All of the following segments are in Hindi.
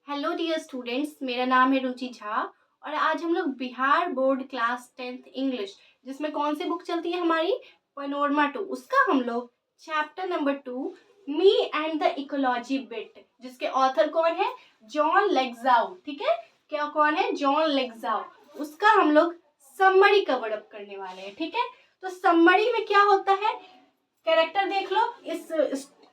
हेलो डियर स्टूडेंट्स, मेरा नाम है रुचि झा और आज हम लोग Bihar board class 10th English जिसमें कौन सी बुक चलती है हमारी पैनोरमा 2 उसका हम लोग chapter number 2 me and the ecology bit जिसके ऑथर कौन है जॉन लेग्जाउ। ठीक है, क्या कौन है जॉन लेग्जाउ, उसका हम लोग समरी कवर अप करने वाले हैं। ठीक है, तो समरी में क्या होता है, कैरेक्टर देख लो।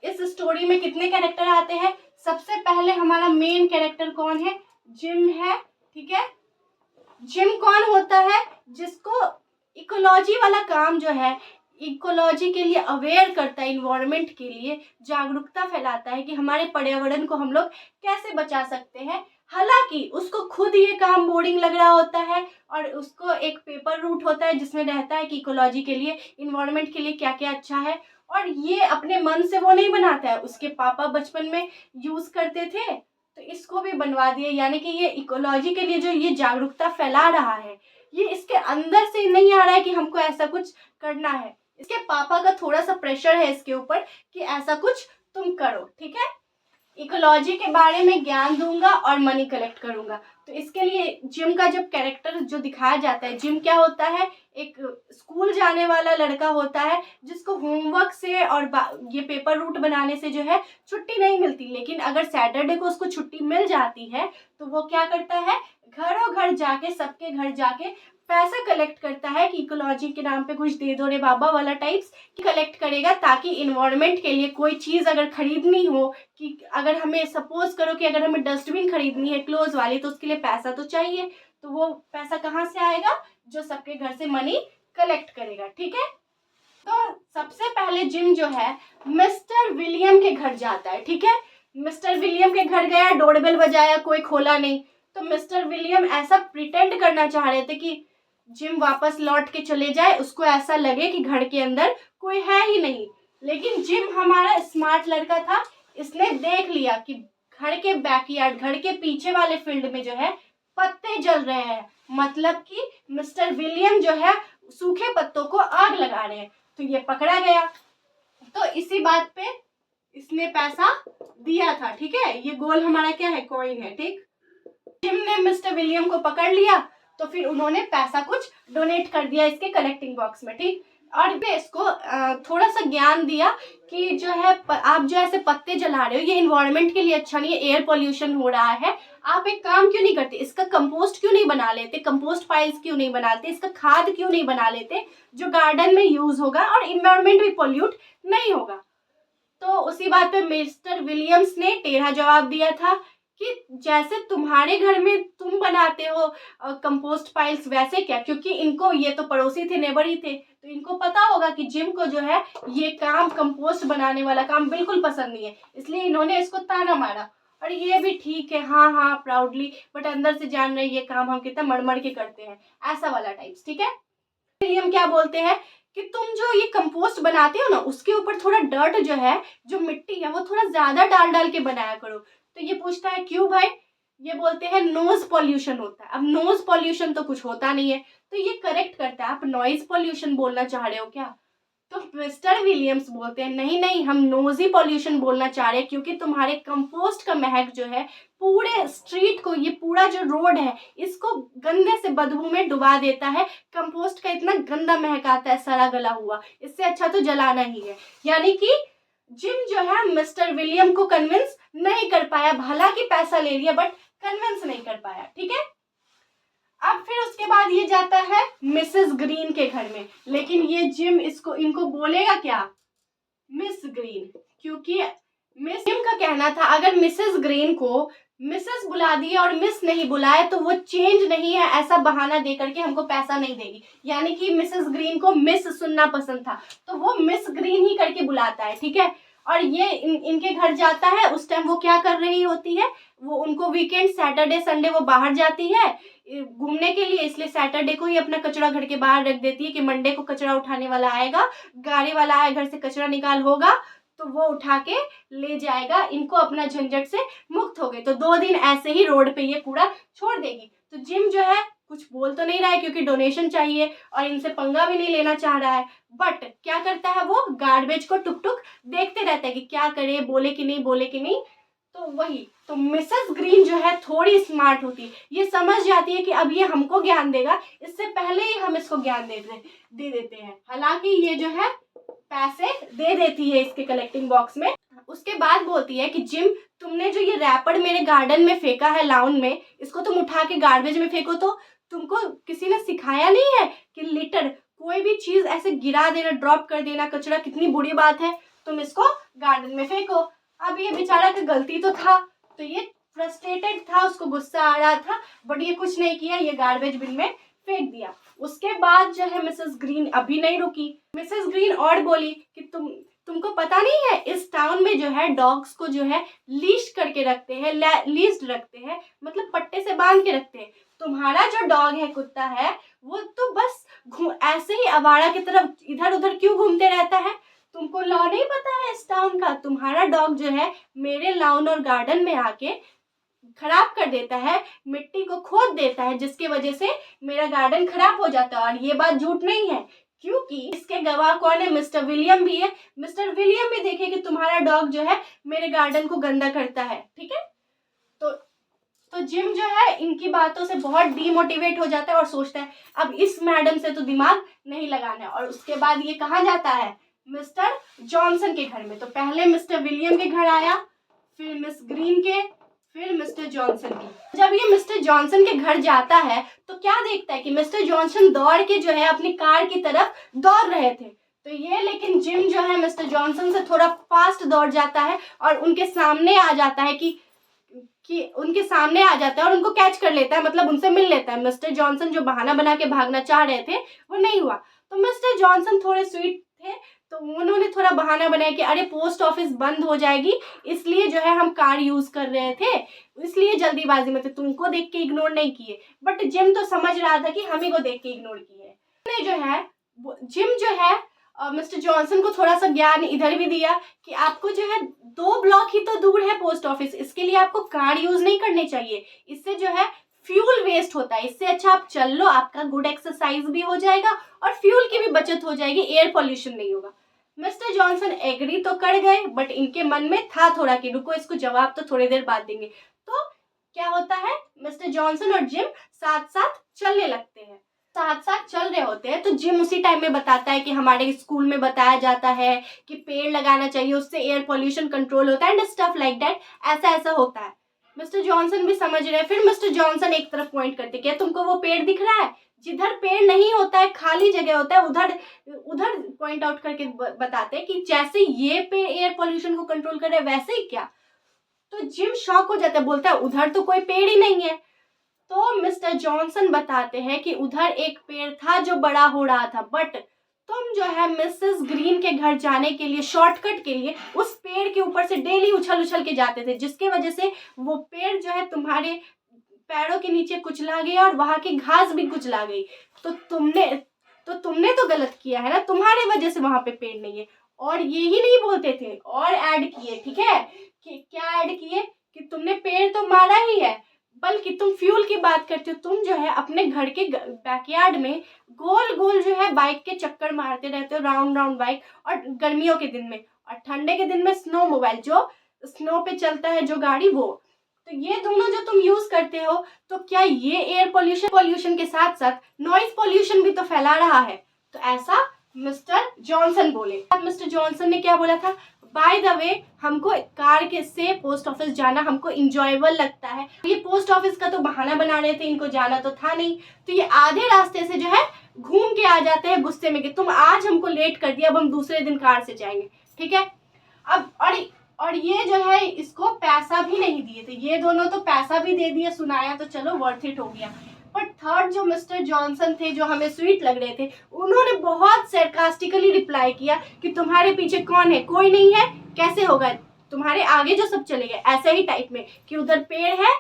इस स्टोरी में कितने कैरेक्टर आते हैं। सबसे पहले हमारा मेन कैरेक्टर कौन है, जिम है। ठीक है, जिम कौन होता है, जिसको इकोलॉजी वाला काम जो है, इकोलॉजी के लिए अवेयर करता है, इन्वायरमेंट के लिए जागरूकता फैलाता है कि हमारे पर्यावरण को हम लोग कैसे बचा सकते हैं। हालांकि उसको खुद ये काम बोरिंग लग रहा होता है और उसको एक पेपर रूट होता है जिसमें रहता है कि इकोलॉजी के लिए, इन्वायरमेंट के लिए क्या क्या अच्छा है, और ये अपने मन से वो नहीं बनाता है, उसके पापा बचपन में यूज करते थे तो इसको भी बनवा दिए। यानी कि ये इकोलॉजी के लिए जो ये जागरूकता फैला रहा है, ये इसके अंदर से नहीं आ रहा है कि हमको ऐसा कुछ करना है, इसके पापा का थोड़ा सा प्रेशर है इसके ऊपर कि ऐसा कुछ तुम करो। ठीक है, इकोलॉजी के बारे में ज्ञान दूंगा और मनी कलेक्ट करूंगा। तो इसके लिए जिम का जब कैरेक्टर जो दिखाया जाता है, जिम क्या होता है, एक स्कूल जाने वाला लड़का होता है जिसको होमवर्क से और ये पेपर रूट बनाने से जो है छुट्टी नहीं मिलती, लेकिन अगर सैटरडे को उसको छुट्टी मिल जाती है तो वो क्या करता है, घरों घर जाके, सबके घर जाके पैसा कलेक्ट करता है कि इकोलॉजी के नाम पे कुछ दे दो रे बाबा वाला टाइप्स कलेक्ट करेगा, ताकि इन्वायरमेंट के लिए कोई चीज़ अगर खरीदनी हो, कि अगर हमें सपोज करो कि अगर हमें डस्टबिन खरीदनी है क्लोज वाली, तो उसके लिए पैसा तो चाहिए। तो वो पैसा कहाँ से आएगा, जो सबके घर से मनी कलेक्ट करेगा। ठीक है, तो सबसे पहले जिम जो है मिस्टर विलियम के घर जाता है। ठीक है, मिस्टर विलियम के घर गया, डोरबेल बजाया, कोई खोला नहीं, तो मिस्टर विलियम ऐसा प्रिटेंड करना चाह रहे थे कि जिम वापस लौट के चले जाए, उसको ऐसा लगे कि घर के अंदर कोई है ही नहीं। लेकिन जिम हमारा स्मार्ट लड़का था, इसने देख लिया कि घर के बैकयार्ड, घर के पीछे वाले फील्ड में जो है पत्ते जल रहे हैं, मतलब कि मिस्टर विलियम जो है सूखे पत्तों को आग लगा रहे हैं। तो ये पकड़ा गया, तो इसी बात पे इसने पैसा दिया था। ठीक है, ये गोल हमारा क्या है, कॉइन है। ठीक, जिम ने मिस्टर विलियम को पकड़ लिया तो फिर उन्होंने पैसा कुछ डोनेट कर दिया इसके कलेक्टिंग बॉक्स में। ठीक, और भी इसको थोड़ा सा ज्ञान दिया कि जो है आप जो ऐसे पत्ते जला रहे हो ये इन्वायरमेंट के लिए अच्छा नहीं है, एयर पोल्यूशन हो रहा है, आप एक काम क्यों नहीं करते, इसका कंपोस्ट क्यों नहीं बना लेते, कंपोस्ट फाइल्स क्यों नहीं बनाते, इसका खाद क्यों नहीं बना लेते जो गार्डन में यूज होगा और इन्वायरमेंट भी पोल्यूट नहीं होगा। तो उसी बात पे मिस्टर विलियम्स ने टेढ़ा जवाब दिया था कि जैसे तुम्हारे घर में तुम बनाते हो कंपोस्ट फाइल्स, वैसे क्या, क्योंकि इनको, ये तो पड़ोसी थे, नेबर ही थे, तो इनको पता होगा कि जिम को जो है ये काम, कंपोस्ट बनाने वाला काम बिल्कुल पसंद नहीं है, इसलिए इन्होंने इसको ताना मारा। और ये भी ठीक है, हाँ हाँ प्राउडली, बट अंदर से जान रहे ये काम हम कितना मड़मड़ के करते हैं, ऐसा वाला टाइप्स। ठीक है, विलियम क्या बोलते हैं कि तुम जो ये कंपोस्ट बनाते हो ना, उसके ऊपर थोड़ा डर्ट जो है, जो मिट्टी है, वो थोड़ा ज्यादा डाल डाल के बनाया करो। तो ये पूछता है क्यों भाई, ये बोलते हैं नोज पॉल्यूशन होता है। अब नोज पॉल्यूशन तो कुछ होता नहीं है, तो ये करेक्ट करता है, आप नॉइज पॉल्यूशन बोलना चाह रहे हो क्या। तो मिस्टर विलियम्स बोलते हैं नहीं नहीं, हम नोजी पॉल्यूशन बोलना चाह रहे हैं, क्योंकि तुम्हारे कंपोस्ट का महक जो है पूरे स्ट्रीट को, ये पूरा जो रोड है इसको गंदे से बदबू में डुबा देता है, कंपोस्ट का इतना गंदा महक आता है सड़ा गला हुआ, इससे अच्छा तो जलाना ही है। यानी कि जिम जो है मिस्टर विलियम को कन्विंस नहीं कर पाया, भला कि पैसा ले लिया बट कन्विंस नहीं कर पाया। ठीक है, अब फिर उसके बाद ये जाता है मिसेस ग्रीन के घर में, लेकिन ये जिम इनको बोलेगा क्या, मिस ग्रीन, क्योंकि मिस जिम का कहना था अगर मिसेस ग्रीन को मिसेस बुला दिया और मिस नहीं बुलाए तो वो चेंज नहीं है, ऐसा बहाना दे करके हमको पैसा नहीं देगी। यानी कि मिसेस ग्रीन को मिस सुनना पसंद था, तो वो मिस ग्रीन ही करके बुलाता है। ठीक है, और ये इनके घर जाता है, उस टाइम वो क्या कर रही होती है, वो उनको वीकेंड सैटरडे संडे वो बाहर जाती है घूमने के लिए, इसलिए सैटरडे को ही अपना कचरा घर के बाहर रख देती है कि मंडे को कचरा उठाने वाला आएगा, गाड़ी वाला आए, घर से कचरा निकाल होगा तो वो उठा के ले जाएगा, इनको अपना झंझट से मुक्त हो गए। तो 2 दिन ऐसे ही रोड पे ये कूड़ा छोड़ देगी। तो जिम जो है कुछ बोल तो नहीं रहा है क्योंकि डोनेशन चाहिए और इनसे पंगा भी नहीं लेना चाह रहा है, बट क्या करता है, वो गार्बेज को टुक टुक देखते रहता है कि क्या करे, बोले कि नहीं बोले कि नहीं। तो वही, तो तो मिसेस ग्रीन जो है थोड़ी स्मार्ट होती है, ये समझ जाती है कि अब ये हमको ज्ञान देगा, इससे पहले ही हम इसको ज्ञान दे देते हैं। हालांकि ये जो है पैसे दे देती है इसके कलेक्टिंग बॉक्स में। उसके बाद बोलती है कि जिम, तुमने जो ये रैपर मेरे गार्डन में फेंका है लाउन में, इसको तुम उठा के गार्बेज में फेंको। तो तुमको किसी ने सिखाया नहीं है कि लिटर, कोई भी चीज ऐसे गिरा देना, ड्रॉप कर देना कचरा कितनी बुरी बात है, तुम इसको गार्डन में फेंको। अब ये बेचारा का गलती तो था, तो ये फ्रस्ट्रेटेड था, उसको गुस्सा आ रहा था, बट ये कुछ नहीं किया, ये गार्बेज बिन में फेंक दिया। उसके बाद जो है मिसेस ग्रीन अभी नहीं रुकी। मिसेस ग्रीन और बोली कि तुमको पता नहीं है, इस टाउन में जो है डॉग्स को जो है लीश करके रखते हैं, लीस्ड रखते हैं, मतलब पट्टे से बांध के रखते हैं। तुम्हारा जो डॉग है, कुत्ता है, वो तो बस ऐसे ही आवारा की तरफ इधर उधर क्यों घूमते रहता है? तुमको लॉ नहीं पता है इस टाउन का? तुम्हारा डॉग जो है मेरे लाउन और गार्डन में आके खराब कर देता है, मिट्टी को खोद देता है, जिसकी वजह से मेरा गार्डन खराब हो जाता है। और ये बात झूठ नहीं है, क्योंकि इसके गवाह कौन है? मिस्टर विलियम भी है। मिस्टर विलियम भी देखे कि तुम्हारा डॉग जो है मेरे गार्डन को गंदा करता है, ठीक है। तो जिम जो है इनकी बातों से बहुत डीमोटिवेट हो जाता है और सोचता है अब इस मैडम से तो दिमाग नहीं लगाना है। और उसके बाद ये कहाँ जाता है? मिस्टर जॉनसन के घर में। तो पहले मिस्टर विलियम के घर आया, फिर मिस ग्रीन के, फिर मिस्टर जॉनसन की। जब ये मिस्टर जॉनसन के घर जाता है तो क्या देखता है कि मिस्टर जॉनसन दौड़ के जो है अपनी कार की तरफ दौड़ रहे थे। तो ये लेकिन जिम जो है मिस्टर जॉनसन से थोड़ा फास्ट दौड़ जाता है और उनके सामने आ जाता है कि उनके सामने आ जाता है और उनको कैच कर लेता है, मतलब उनसे मिल लेता है। मिस्टर जॉनसन जो बहाना बना के भागना चाह रहे थे वो नहीं हुआ। तो मिस्टर जॉनसन थोड़े स्वीट थे, तो उन्होंने थोड़ा बहाना बनाया कि अरे पोस्ट ऑफिस बंद हो जाएगी, इसलिए जो है हम कार यूज कर रहे थे, इसलिए जल्दीबाजी में थे, तुमको देख के इग्नोर नहीं किए। बट जिम तो समझ रहा था कि हम ही को देख के इग्नोर किए। जो है जिम जो है मिस्टर जॉनसन को थोड़ा सा ज्ञान इधर भी दिया कि आपको जो है 2 ब्लॉक ही तो दूर है पोस्ट ऑफिस, इसके लिए आपको कार यूज नहीं करनी चाहिए, इससे जो है फ्यूल वेस्ट होता है, इससे अच्छा आप चल लो, आपका गुड एक्सरसाइज भी हो जाएगा और फ्यूल की भी बचत हो जाएगी, एयर पॉल्यूशन नहीं होगा। मिस्टर जॉनसन एग्री तो कर गए, बट इनके मन में था थोड़ा कि रुको, इसको जवाब तो थोड़ी देर बाद देंगे। तो क्या होता है, मिस्टर जॉनसन और जिम साथ साथ चलने लगते हैं। साथ साथ चल रहे होते हैं तो जिम उसी टाइम में बताता है कि हमारे स्कूल में बताया जाता है कि पेड़ लगाना चाहिए, उससे एयर पोल्यूशन कंट्रोल होता है एंड स्टफ लाइक दैट, ऐसा ऐसा होता है। मिस्टर जॉनसन भी समझ रहे हैं। फिर मिस्टर जॉनसन एक तरफ पॉइंट करते, क्या तुमको वो पेड़ दिख रहा है? जिधर पेड़ नहीं होता है, खाली जगह होता है, उधर उधर पॉइंट आउट करके बताते हैं कि जैसे ये पेड़ एयर पोल्यूशन को कंट्रोल कर रहे हैं वैसे ही क्या? तो जिम शॉक हो जाता है, बोलता है उधर तो कोई पेड़ ही नहीं है। तो मिस्टर जॉनसन बताते हैं कि उधर एक पेड़ था जो बड़ा हो रहा था, बट तुम जो है मिसेस ग्रीन के घर जाने के लिए, शॉर्टकट के लिए उस पेड़ के ऊपर से डेली उछल उछल के जाते थे, जिसके वजह से वो पेड़ जो है तुम्हारे पैरों के नीचे कुचला गया और वहां की घास भी कुचला गई। तो तुमने तो गलत किया है ना, तुम्हारे वजह से वहां पे पेड़ नहीं है। और ये ही नहीं बोलते थे, और ऐड किए, ठीक है, कि क्या ऐड किए कि तुमने पेड़ तो मारा ही है, बल्कि तुम फ्यूल की बात करते हो, तुम जो है अपने घर के बैकयार्ड में गोल गोल जो है बाइक के चक्कर मारते रहते हो, राउंड राउंड बाइक, और गर्मियों के दिन में, और ठंडे के दिन में स्नो मोबाइल, जो स्नो पे चलता है जो गाड़ी, वो। तो ये दोनों जो तुम यूज करते हो, तो क्या ये एयर पोल्यूशन के साथ साथ नॉइज पोल्यूशन भी तो फैला रहा है? तो ऐसा मिस्टर जॉनसन बोले। मिस्टर जॉनसन ने क्या बोला था, बाय द वे हमको कार के से पोस्ट ऑफिस जाना हमको इंजॉयबल लगता है। ये पोस्ट ऑफिस का तो बहाना बना रहे थे, इनको जाना तो था नहीं, तो ये आधे रास्ते से जो है घूम के आ जाते हैं गुस्से में कि तुम आज हमको लेट कर दिया, अब हम दूसरे दिन कार से जाएंगे, ठीक है। अब और ये जो है इसको पैसा भी नहीं दिए थे, ये दोनों तो पैसा भी दे दिए, सुनाया तो चलो वर्थ इट हो गया। बट थर्ड जो मिस्टर जॉनसन थे, जो हमें स्वीट लग रहे थे, उन्होंने बहुत सरकास्टिकली रिप्लाई किया कि तुम्हारे पीछे कौन है? कोई नहीं है, कैसे होगा? तुम्हारे आगे जो सब चले गए, ऐसे ही टाइप में कि उधर पेड़ है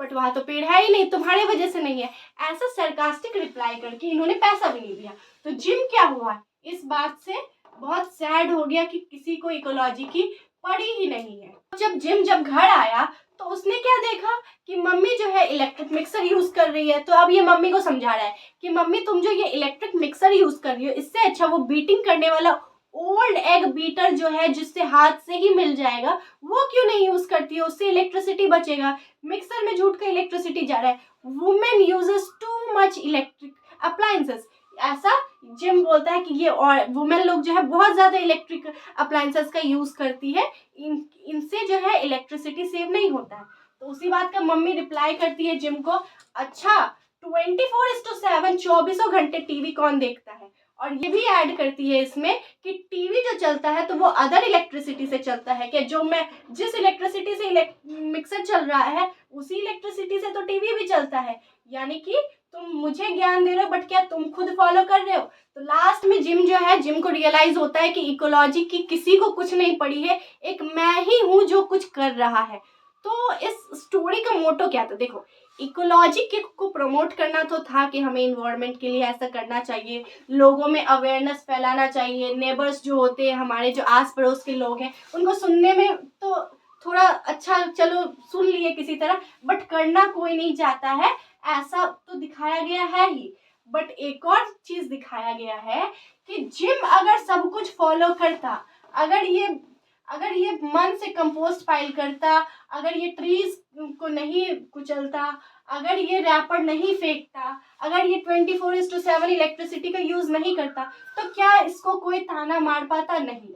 बट वहां तो पेड़ है ही नहीं, तुम्हारे वजह से नहीं है, ऐसा सरकास्टिक रिप्लाई करके इन्होंने पैसा भी नहीं दिया। तो जिम क्या हुआ, इस बात से बहुत सैड हो गया कि किसी को इकोलॉजी की पड़ी ही नहीं है। जब घर आया तो उसने क्या देखा कि मम्मी जो है इलेक्ट्रिक मिक्सर यूज कर रही है। तो अब ये मम्मी को समझा रहा है कि मम्मी तुम जो ये इलेक्ट्रिक मिक्सर यूज कर रही हो, इससे अच्छा वो बीटिंग करने वाला ओल्ड एग बीटर जो है जिससे हाथ से ही मिल जाएगा, वो क्यों नहीं यूज करती है? उससे इलेक्ट्रिसिटी बचेगा। मिक्सर में जूट का इलेक्ट्रिसिटी जा रहा है। Women uses too much electric appliances, ऐसा जिम बोलता है कि ये और वुमेन लोग जो है बहुत ज्यादा इलेक्ट्रिक अप्लायंसेस का यूज करती है, इनसे जो है इलेक्ट्रिसिटी सेव नहीं होता है। तो उसी बात का मम्मी रिप्लाई करती है जिम को, अच्छा 24/7 24 घंटे टीवी कौन देखता है? और ये भी ऐड करती है इसमें कि टीवी जो चलता है तो वो अदर इलेक्ट्रिसिटी से चलता है, कि जो मैं जिस इलेक्ट्रिसिटी से मिक्सर चल रहा है उसी इलेक्ट्रिसिटी से तो टीवी भी चलता है। यानी कि तुम मुझे ज्ञान दे रहे हो बट क्या तुम खुद फॉलो कर रहे हो? तो लास्ट में जिम को रियलाइज होता है कि इकोलॉजी की किसी को कुछ नहीं पड़ी है, एक मैं ही हूँ जो कुछ कर रहा है। तो इस स्टोरी का मोटो क्या था? देखो, इकोलॉजी को प्रमोट करना तो था कि हमें इन्वायरमेंट के लिए ऐसा करना चाहिए, लोगों में अवेयरनेस फैलाना चाहिए, नेबर्स जो होते हैं हमारे, जो आस पड़ोस के लोग हैं, उनको सुनने में तो थोड़ा अच्छा, चलो सुन लिए किसी तरह, बट करना कोई नहीं चाहता है, ऐसा तो दिखाया गया है ही। बट एक और चीज दिखाया गया है कि जिम अगर सब कुछ फॉलो करता, अगर ये मन से कंपोस्ट पाइल करता, अगर ये ट्रीज को नहीं कुचलता, अगर ये रैपर नहीं फेंकता, अगर ये 24/7 इलेक्ट्रिसिटी का यूज नहीं करता, तो क्या इसको कोई ताना मार पाता? नहीं।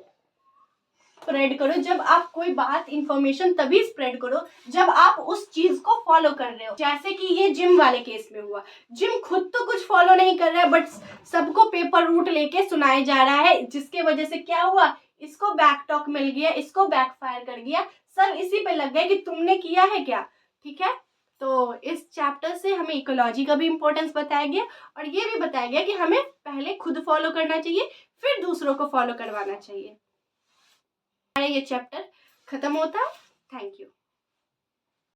स्प्रेड करो, जब आप कोई बात इंफॉर्मेशन तभी स्प्रेड करो जब आप उस चीज को फॉलो कर रहे हो। जैसे कि ये जिम वाले केस में हुआ, जिम खुद तो कुछ फॉलो नहीं कर रहा है बट सबको पेपर रूट लेके सुनाया जा रहा है, जिसके वजह से क्या हुआ, इसको बैक टॉक मिल गया, इसको बैकफायर कर गया, सब इसी पे लग गए कि तुमने किया है क्या। ठीक है, तो इस चैप्टर से हमें इकोलॉजी का भी इम्पोर्टेंस बताया गया और ये भी बताया गया कि हमें पहले खुद फॉलो करना चाहिए, फिर दूसरों को फॉलो करवाना चाहिए। ये चैप्टर खत्म होता है। Thank you.